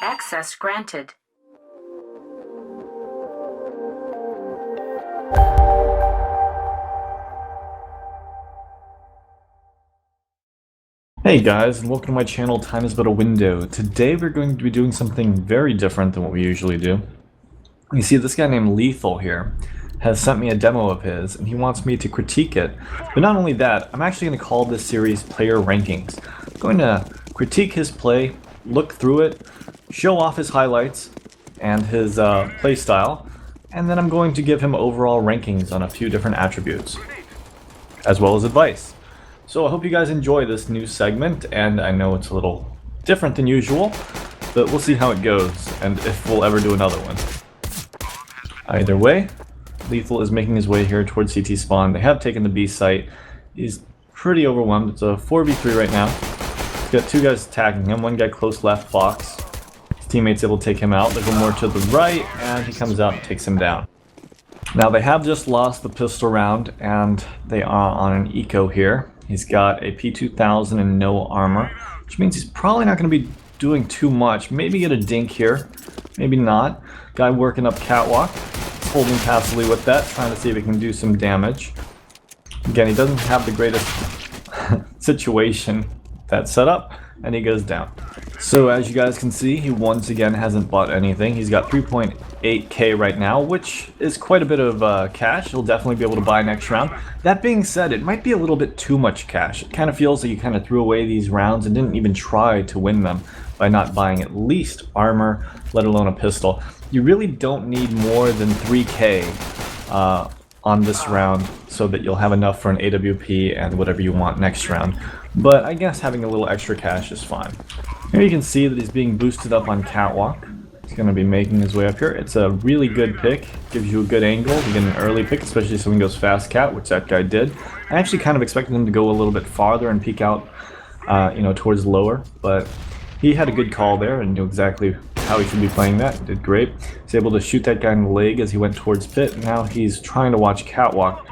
Access granted. Hey guys, and welcome to my channel, Time is But a Window. Today we're going to be doing something very different than what we usually do. You see, this guy named lethaL here has sent me a demo of his, and he wants me to critique it. But not only that, I'm actually going to call this series Player Rankings. I'm going to critique his play, look through it, show off his highlights and his play style, and then I'm going to give him overall rankings on a few different attributes, as well as advice. So I hope you guys enjoy this new segment, and I know it's a little different than usual, but we'll see how it goes, and if we'll ever do another one. Either way, lethaL is making his way here towards CT spawn. They have taken the B site. He's pretty overwhelmed. It's a 4v3 right now. He's got two guys attacking him, one guy close left box. His teammate's able to take him out. There's one more to the right, and he comes out and takes him down. Now they have just lost the pistol round, and they are on an eco here. He's got a P2000 and no armor, which means he's probably not going to be doing too much. Maybe get a dink here, maybe not. Guy working up catwalk, holding passively with that, trying to see if he can do some damage. Again, he doesn't have the greatest situation that's set up, and he goes down. So as you guys can see, he once again hasn't bought anything. He's got 3.8k right now, which is quite a bit of cash. He'll definitely be able to buy next round. That being said, it might be a little bit too much cash. It kind of feels like you kind of threw away these rounds and didn't even try to win them by not buying at least armor, let alone a pistol. You really don't need more than 3k on this round so that you'll have enough for an AWP and whatever you want next round. But I guess having a little extra cash is fine. Here you can see that he's being boosted up on catwalk. He's going to be making his way up here. It's a really good pick. Gives you a good angle. You get an early pick, especially if someone goes fast cat, which that guy did. I actually kind of expected him to go a little bit farther and peek out, towards lower. But he had a good call there and knew exactly how he should be playing that. He did great. He's able to shoot that guy in the leg as he went towards pit. Now he's trying to watch catwalk.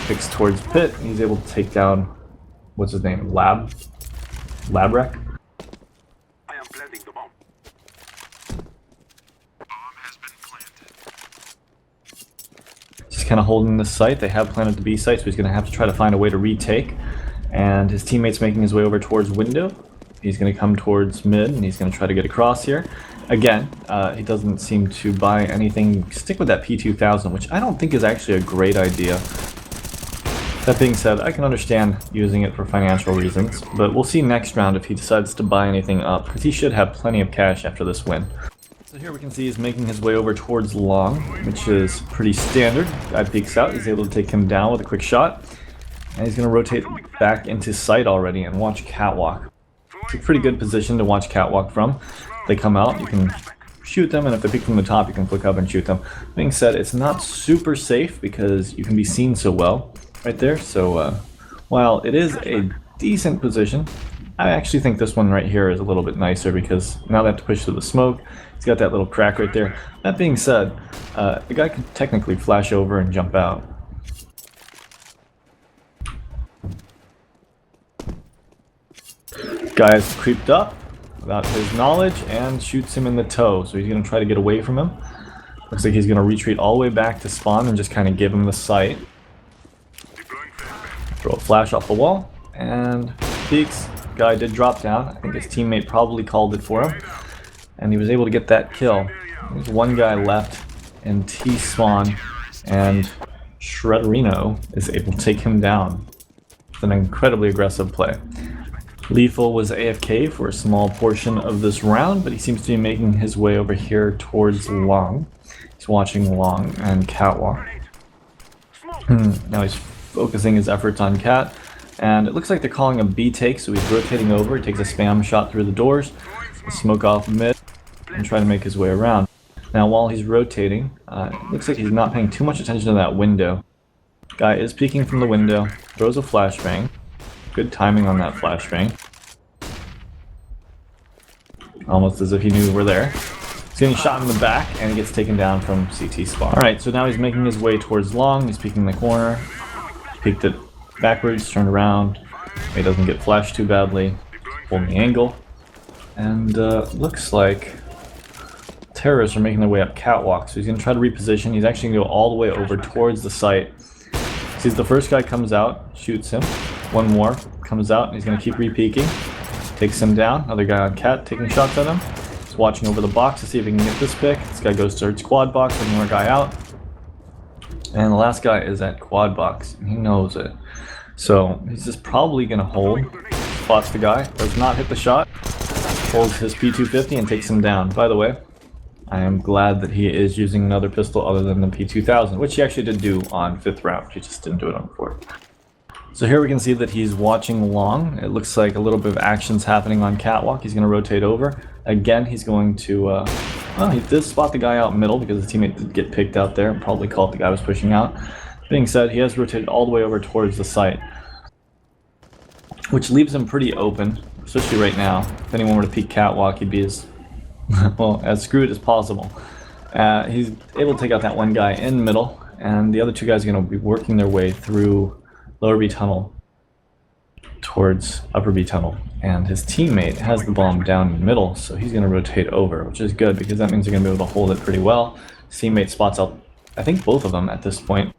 Picks towards pit. And he's able to take down, what's his name? Labrek. Just kind of holding this site. They have planted the B site, so he's going to have to try to find a way to retake. And his teammate's making his way over towards window. He's going to come towards mid, and he's going to try to get across here. Again, he doesn't seem to buy anything. Stick with that P2000, which I don't think is actually a great idea. That being said, I can understand using it for financial reasons, but we'll see next round if he decides to buy anything up, because he should have plenty of cash after this win. So here we can see he's making his way over towards long, which is pretty standard. Guy peeks out, he's able to take him down with a quick shot, and he's going to rotate back into sight already and watch catwalk. It's a pretty good position to watch catwalk from. They come out, you can shoot them, and if they peek from the top, you can flick up and shoot them. Being said, it's not super safe because you can be seen so well right there. So while it is a decent position, I actually think this one right here is a little bit nicer because now they have to push through the smoke. He's got that little crack right there. That being said, the guy could technically flash over and jump out. Guy's creeped up without his knowledge and shoots him in the toe, so he's going to try to get away from him. Looks like he's going to retreat all the way back to spawn and just kind of give him the sight. Throw a flash off the wall, and peeks. Guy did drop down. I think his teammate probably called it for him, and he was able to get that kill. There's one guy left in T-spawn, and Shredderino is able to take him down. It's an incredibly aggressive play. lethaL was AFK for a small portion of this round, but he seems to be making his way over here towards long. He's watching long and catwalk. Now he's focusing his efforts on cat, and it looks like they're calling a B take, so he's rotating over. He takes a spam shot through the doors, smoke off mid, and try to make his way around. Now while he's rotating, it looks like he's not paying too much attention to that window. Guy is peeking from the window, throws a flashbang. Good timing on that flashbang. Almost as if he knew we were there. He's getting shot in the back, and he gets taken down from CT spawn. Alright, so now he's making his way towards long. He's peeking the corner. Peeked it backwards, turned around. He doesn't get flashed too badly. Holding the angle. And looks like terrorists are making their way up catwalk, so he's going to try to reposition. He's actually going to go all the way over towards the site. Sees the first guy comes out, shoots him. One more comes out, and he's going to keep re-peeking. Takes him down. Another guy on cat taking shots at him. He's watching over the box to see if he can get this pick. This guy goes towards quad box, one more guy out. And the last guy is at quad box, and he knows it. So he's just probably going to hold. Spots the guy, does not hit the shot. Holds his P250 and takes him down. By the way, I am glad that he is using another pistol other than the P2000, which he actually did do on 5th round. He just didn't do it on 4th. So here we can see that he's watching long. It looks like a little bit of action's happening on catwalk. He's going to rotate over. Again, he's going to... well, he did spot the guy out middle because his teammate did get picked out there and probably caught the guy was pushing out. Being said, he has rotated all the way over towards the site, which leaves him pretty open, especially right now. If anyone were to peek catwalk, he'd be as, well, as screwed as possible. He's able to take out that one guy in middle, and the other two guys are going to be working their way through lower B tunnel towards upper B tunnel. And his teammate has the bomb down in the middle, so he's going to rotate over, which is good because that means they're going to be able to hold it pretty well. His teammate spots out, I think, both of them at this point,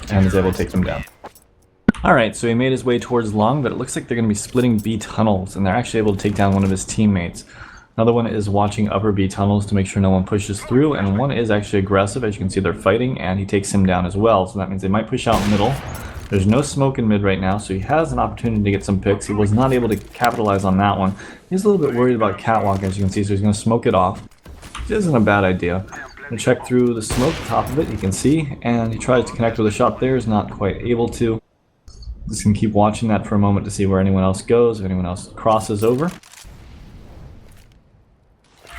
and is able to take them down. Alright, so he made his way towards long, but it looks like they're going to be splitting B tunnels, and they're actually able to take down one of his teammates. Another one is watching upper B tunnels to make sure no one pushes through, and one is actually aggressive. As you can see, they're fighting, and he takes him down as well, so that means they might push out middle. There's no smoke in mid right now, so he has an opportunity to get some picks. He was not able to capitalize on that one. He's a little bit worried about catwalk, as you can see, so he's going to smoke it off. Which isn't a bad idea. We'll check through the smoke, the top of it, you can see, and he tries to connect with a shot there, is not quite able to. Just gonna keep watching that for a moment to see where anyone else goes, if anyone else crosses over.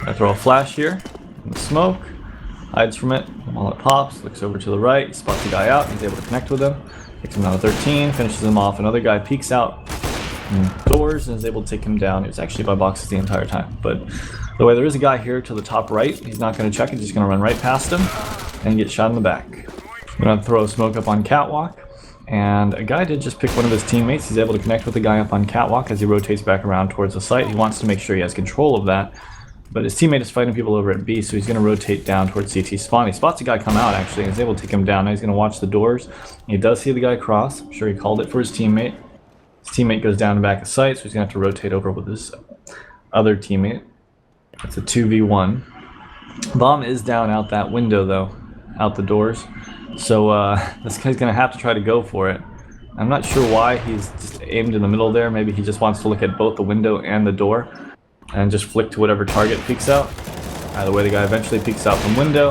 I throw a flash here in the smoke, hides from it while it pops, looks over to the right, spots the guy out, he's able to connect with him, takes him down to 13, finishes him off. Another guy peeks out doors and is able to take him down. He was actually by boxes the entire time, but the way there is a guy here to the top right, he's not going to check it, he's just going to run right past him and get shot in the back. I'm going to throw a smoke up on catwalk. And a guy did just pick one of his teammates. He's able to connect with the guy up on catwalk as he rotates back around towards the site. He wants to make sure he has control of that. But his teammate is fighting people over at B, so he's going to rotate down towards CT spawn. He spots a guy come out, actually, and is able to take him down. Now he's going to watch the doors. He does see the guy cross. I'm sure he called it for his teammate. His teammate goes down the back of site, so he's going to have to rotate over with his other teammate. It's a 2v1. Bomb is down out that window, though, out the doors. So this guy's going to have to try to go for it. I'm not sure why he's just aimed in the middle there. Maybe he just wants to look at both the window and the door and just flick to whatever target peeks out. Either way, the guy eventually peeks out from window,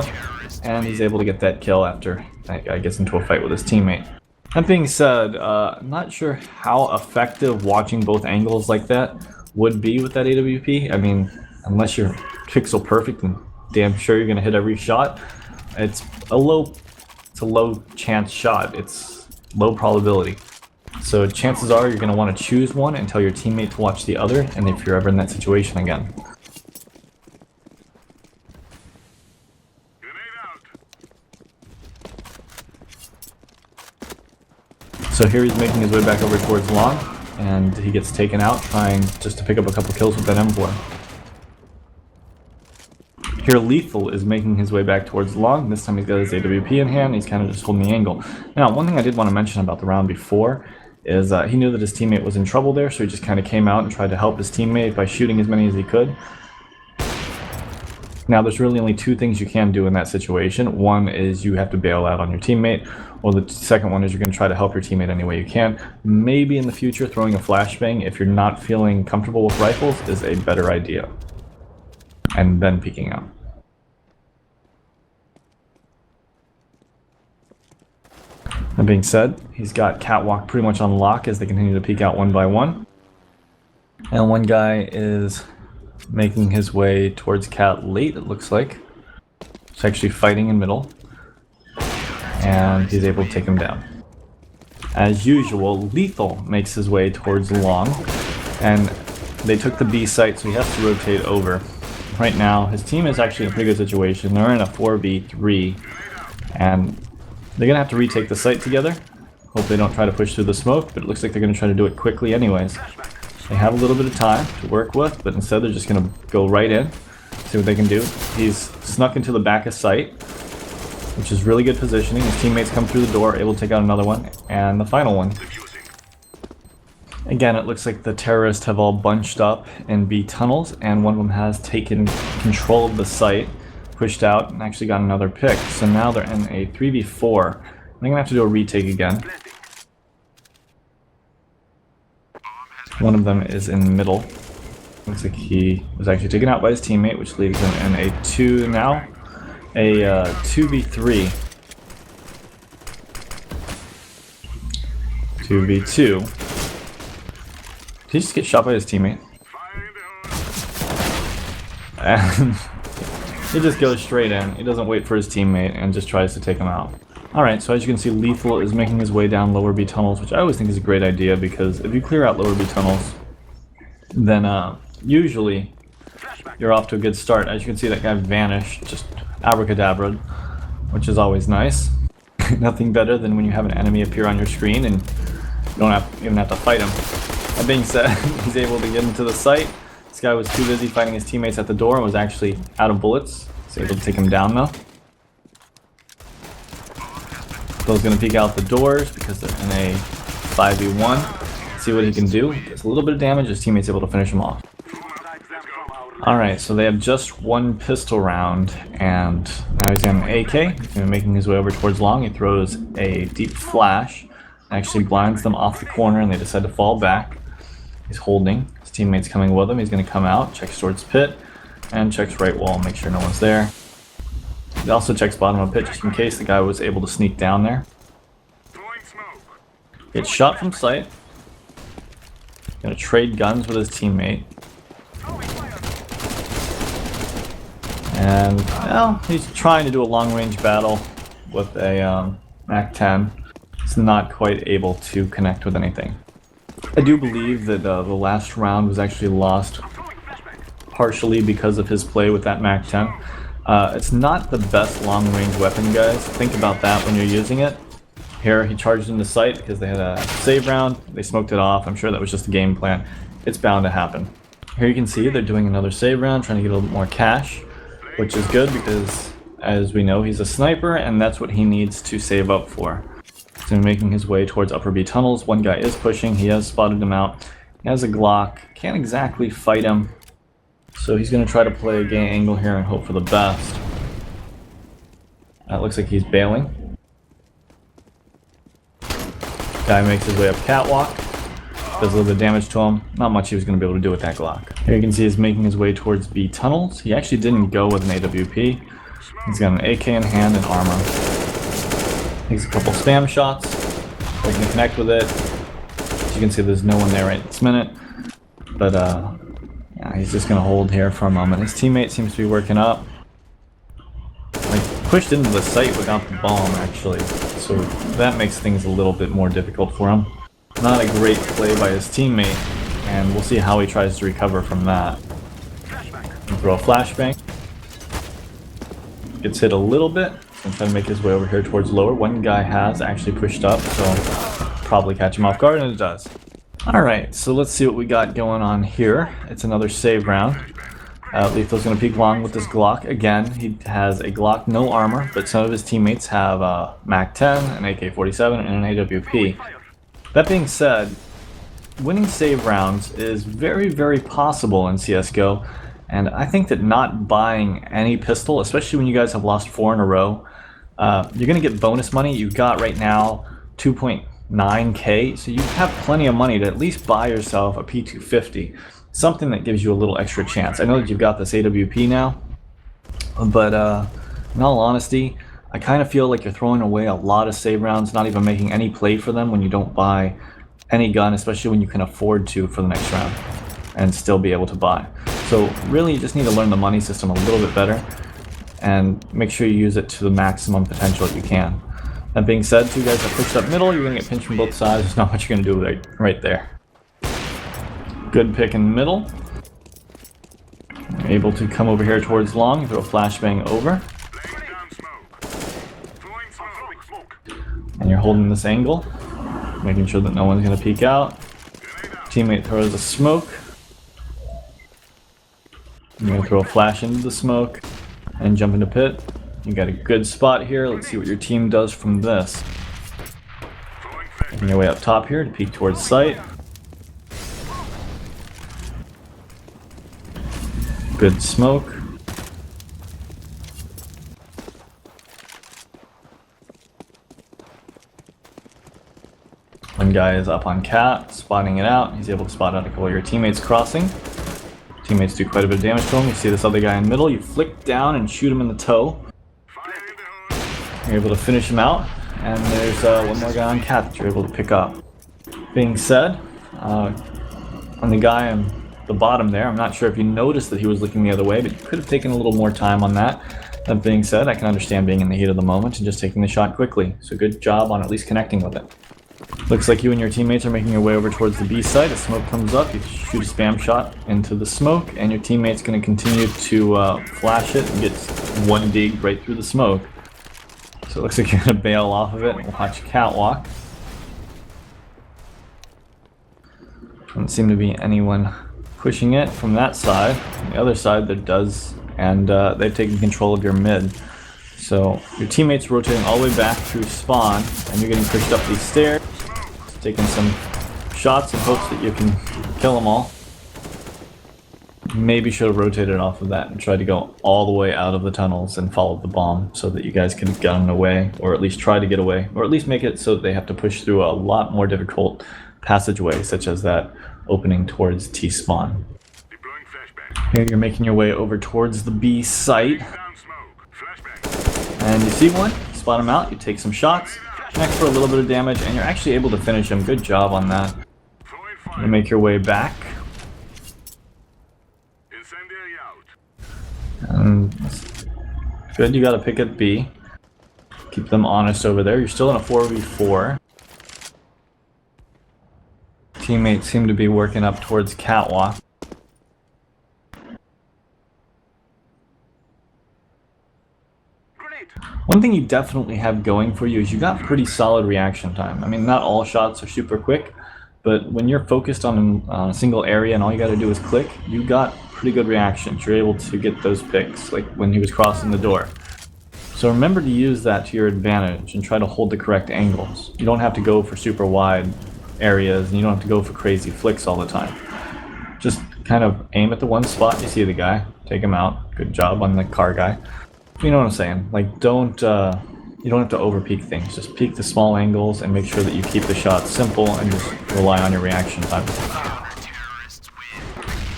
and he's able to get that kill after that guy gets into a fight with his teammate. That being said, I'm not sure how effective watching both angles like that would be with that AWP. I mean, unless you're pixel perfect and damn sure you're going to hit every shot, it's a low chance shot. It's low probability. So chances are you're going to want to choose one and tell your teammate to watch the other, and if you're ever in that situation again. So here he's making his way back over towards long, and he gets taken out trying just to pick up a couple kills with that M4. Here lethaL is making his way back towards long. This time he's got his AWP in hand. He's kind of just holding the angle. Now, one thing I did want to mention about the round before is he knew that his teammate was in trouble there, so he just kind of came out and tried to help his teammate by shooting as many as he could. Now, there's really only two things you can do in that situation. One is you have to bail out on your teammate, or the second one is you're going to try to help your teammate any way you can. Maybe in the future, throwing a flashbang, if you're not feeling comfortable with rifles, is a better idea. And then peeking out. That being said, he's got catwalk pretty much on lock as they continue to peek out one by one. And one guy is making his way towards cat late, it looks like. He's actually fighting in middle. And he's able to take him down. As usual, lethaL makes his way towards long. And they took the B site, so he has to rotate over. Right now, his team is actually in a pretty good situation. They're in a 4v3. And they're going to have to retake the site together. Hope they don't try to push through the smoke, but it looks like they're going to try to do it quickly anyways. They have a little bit of time to work with, but instead they're just going to go right in. See what they can do. He's snuck into the back of site, which is really good positioning. His teammates come through the door, able to take out another one, and the final one. Again, it looks like the terrorists have all bunched up in B tunnels, and one of them has taken control of the site, pushed out, and actually got another pick. So now they're in a 3v4. I'm gonna have to do a retake again. One of them is in middle. Looks like he was actually taken out by his teammate, which leaves him in a 2 now. A 2v3. 2v2. Did he just get shot by his teammate? And he just goes straight in. He doesn't wait for his teammate and just tries to take him out. Alright, so as you can see, lethaL is making his way down lower B tunnels, which I always think is a great idea, because if you clear out lower B tunnels, then usually you're off to a good start. As you can see, that guy vanished, just abracadabra, which is always nice. Nothing better than when you have an enemy appear on your screen and you don't even have to fight him. That being said, he's able to get into the site. This guy was too busy fighting his teammates at the door and was actually out of bullets. He's able to take him down though. Phil's gonna peek out the doors because they're in a 5v1. See what he can do. Gets a little bit of damage, his teammate's able to finish him off. Alright, so they have just one pistol round, and now he's got an AK. He's making his way over towards long. He throws a deep flash, actually blinds them off the corner, and they decide to fall back. He's holding. His teammate's coming with him. He's going to come out, checks towards pit, and checks right wall, make sure no one's there. He also checks bottom of pit just in case the guy was able to sneak down there. Gets shot from sight. Gonna trade guns with his teammate. And, well, he's trying to do a long-range battle with a MAC-10. He's not quite able to connect with anything. I do believe that the last round was actually lost partially because of his play with that MAC-10. It's not the best long-range weapon, guys. Think about that when you're using it. Here, he charged into sight because they had a save round. They smoked it off. I'm sure that was just a game plan. It's bound to happen. Here you can see they're doing another save round, trying to get a little bit more cash, which is good because, as we know, he's a sniper, and that's what he needs to save up for. So making his way towards upper B tunnels. One guy is pushing. He has spotted him out. He has a Glock. Can't exactly fight him. So he's going to try to play a game angle here and hope for the best. It looks like he's bailing. Guy makes his way up catwalk. Does a little bit of damage to him. Not much he was going to be able to do with that Glock. Here you can see he's making his way towards B tunnels. He actually didn't go with an AWP. He's got an AK in hand and armor. Takes a couple spam shots. Looking to connect with it. As you can see, there's no one there right this minute. But yeah, he's just going to hold here for a moment. His teammate seems to be working up. Like, pushed into the site without the bomb, actually. So that makes things a little bit more difficult for him. Not a great play by his teammate, and we'll see how he tries to recover from that. Throw a flashbang. Gets hit a little bit. He's trying to make his way over here towards lower. One guy has actually pushed up, so probably catch him off guard, and it does. Alright, so let's see what we got going on here. It's another save round. lethaL's going to peek long with this Glock. Again, he has a Glock, no armor, but some of his teammates have a MAC-10, an AK-47, and an AWP. That being said, winning save rounds is very, very possible in CSGO, and I think that not buying any pistol, especially when you guys have lost 4 in a row, you're going to get bonus money. You've got right now 2.9k, so you have plenty of money to at least buy yourself a P250. Something that gives you a little extra chance. I know that you've got this AWP now, but in all honesty, I kind of feel like you're throwing away a lot of save rounds, not even making any play for them when you don't buy any gun, especially when you can afford to for the next round and still be able to buy. So really, you just need to learn the money system a little bit better and make sure you use it to the maximum potential that you can. That being said, 2 guys have pushed up middle. You're going to get pinched from both sides. There's not much you're going to do right there. Good pick in the middle. You're able to come over here towards long, throw a flashbang over. And you're holding this angle, making sure that no one's going to peek out. Teammate throws a smoke. I'm going to throw a flash into the smoke and jump into pit. You got a good spot here. Let's see what your team does from this. Making your way up top here to peek towards site. Good smoke. One guy is up on cat, spotting it out. He's able to spot out a couple of your teammates crossing. Teammates do quite a bit of damage to him. You see this other guy in the middle. You flick down and shoot him in the toe. You're able to finish him out. And there's one more guy on cat that you're able to pick up. Being said, on the guy on the bottom there, I'm not sure if you noticed that he was looking the other way, but you could have taken a little more time on that. That being said, I can understand being in the heat of the moment and just taking the shot quickly. So good job on at least connecting with it. Looks like you and your teammates are making your way over towards the B site. A smoke comes up, you shoot a spam shot into the smoke, and your teammate's going to continue to flash it and get one dig right through the smoke. So it looks like you're going to bail off of it and watch catwalk. Doesn't seem to be anyone pushing it from that side. On the other side there does, and they've taken control of your mid. So your teammates rotating all the way back through spawn, and you're getting pushed up these stairs, taking some shots in hopes that you can kill them all. Maybe should have rotated off of that and tried to go all the way out of the tunnels and followed the bomb so that you guys could have gotten away, or at least try to get away, or at least make it so that they have to push through a lot more difficult passageway, such as that opening towards T-spawn. Here you're making your way over towards the B site. And you see one, spot him out, you take some shots, connect for a little bit of damage, and you're actually able to finish him. Good job on that. You make your way back. And good, you got to pick at B. Keep them honest over there. You're still in a 4v4. Teammates seem to be working up towards catwalk. One thing you definitely have going for you is you got pretty solid reaction time. I mean, not all shots are super quick, but when you're focused on a single area and all you got to do is click, you got pretty good reactions. You're able to get those picks, like when he was crossing the door. So remember to use that to your advantage and try to hold the correct angles. You don't have to go for super wide areas, and you don't have to go for crazy flicks all the time. Just kind of aim at the one spot, you see the guy, take him out. Good job on the car guy. You know what I'm saying? Like, you don't have to over peek things. Just peek the small angles and make sure that you keep the shot simple and just rely on your reaction time.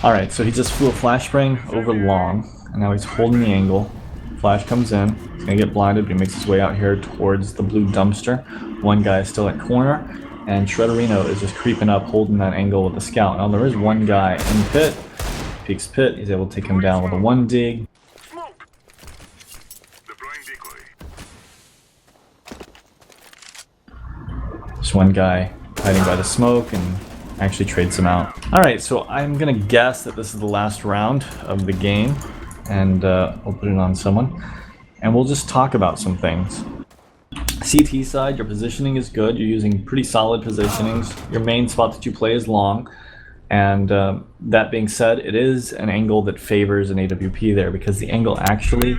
Alright, so he just flew a flashbang over long, and now he's holding the angle. Flash comes in, he's gonna get blinded, but he makes his way out here towards the blue dumpster. One guy is still at corner, and Shredderino is just creeping up, holding that angle with the scout. Now there is one guy in pit, peeks pit, he's able to take him down with a one dig. There's one guy hiding by the smoke and actually trades him out. Alright, so I'm gonna guess that this is the last round of the game, and we'll put it on someone, and we'll just talk about some things. CT side, your positioning is good. You're using pretty solid positionings. Your main spot that you play is long, and that being said, it is an angle that favors an AWP there, because the angle actually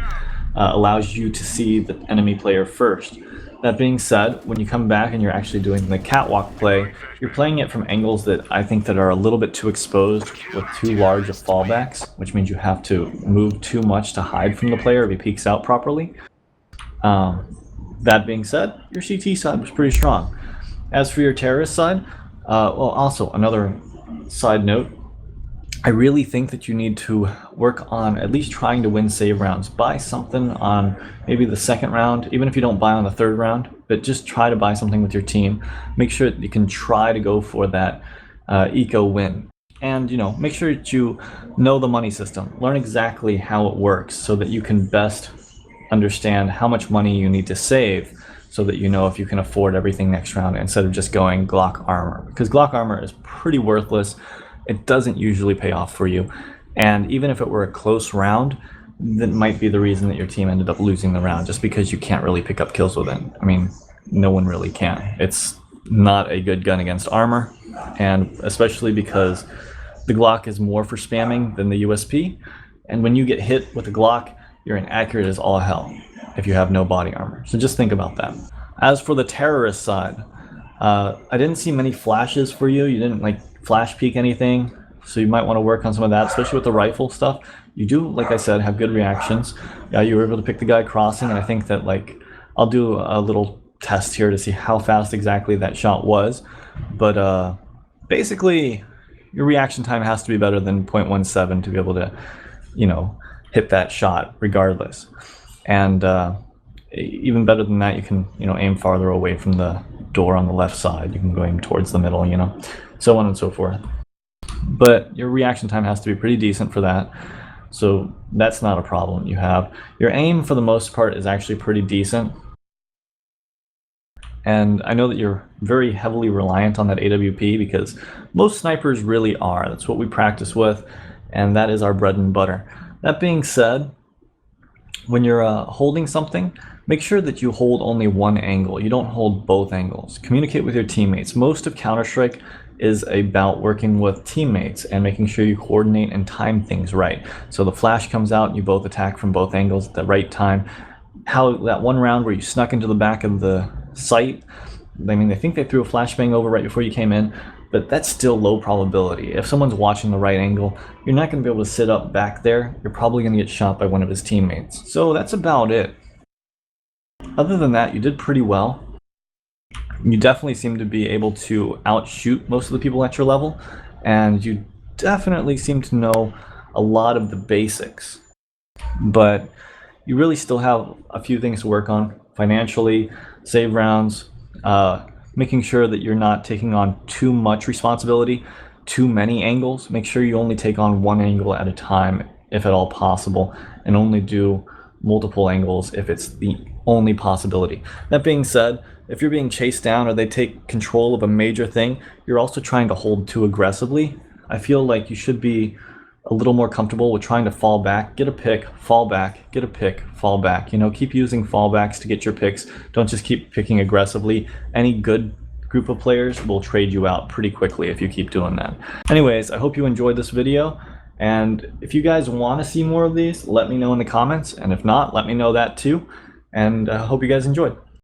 allows you to see the enemy player first. That being said, when you come back and you're actually doing the catwalk play, you're playing it from angles that I think that are a little bit too exposed with too large of fallbacks, which means you have to move too much to hide from the player if he peeks out properly. That being said, your CT side was pretty strong. As for your terrorist side, well, also another side note, I really think that you need to work on at least trying to win save rounds. Buy something on maybe the second round, even if you don't buy on the third round, but just try to buy something with your team. Make sure that you can try to go for that eco win. And, you know, make sure that you know the money system. Learn exactly how it works so that you can best understand how much money you need to save, so that you know if you can afford everything next round instead of just going Glock armor. Because Glock armor is pretty worthless. It doesn't usually pay off for you, and even if it were a close round, that might be the reason that your team ended up losing the round, just because you can't really pick up kills with it. I mean, no one really can. It's not a good gun against armor, and especially because the Glock is more for spamming than the USP, And when you get hit with a Glock, you're inaccurate as all hell if you have no body armor. So just think about that. As for the terrorist side, I didn't see many flashes for you. You didn't like flash peek anything, so you might want to work on some of that, especially with the rifle stuff. You do, like I said, have good reactions. Yeah, you were able to pick the guy crossing, and I think that like I'll do a little test here to see how fast exactly that shot was. But basically, your reaction time has to be better than 0.17 to be able to, you know, hit that shot regardless. And even better than that, you can, you know, aim farther away from the door on the left side. You can go aim towards the middle, you know, so on and so forth. But your reaction time has to be pretty decent for that. So that's not a problem you have. Your aim for the most part is actually pretty decent. And I know that you're very heavily reliant on that AWP because most snipers really are. That's what we practice with, and that is our bread and butter. That being said, when you're holding something, make sure that you hold only one angle. You don't hold both angles. Communicate with your teammates. Most of Counter-Strike is about working with teammates and making sure you coordinate and time things right. So the flash comes out, you both attack from both angles at the right time. How that one round where you snuck into the back of the site, I mean, they think they threw a flashbang over right before you came in, but that's still low probability. If someone's watching the right angle, you're not going to be able to sit up back there. You're probably going to get shot by one of his teammates. So that's about it. Other than that, you did pretty well. You definitely seem to be able to outshoot most of the people at your level, and you definitely seem to know a lot of the basics. But you really still have a few things to work on financially, save rounds, making sure that you're not taking on too much responsibility, too many angles. Make sure you only take on one angle at a time, if at all possible, and only do multiple angles if it's the only possibility. That being said, if you're being chased down or they take control of a major thing, you're also trying to hold too aggressively. I feel like you should be a little more comfortable with trying to fall back, get a pick, fall back, get a pick, fall back. You know, keep using fallbacks to get your picks. Don't just keep picking aggressively. Any good group of players will trade you out pretty quickly if you keep doing that. Anyways, I hope you enjoyed this video. And if you guys want to see more of these, let me know in the comments. And if not, let me know that too. And I hope you guys enjoyed.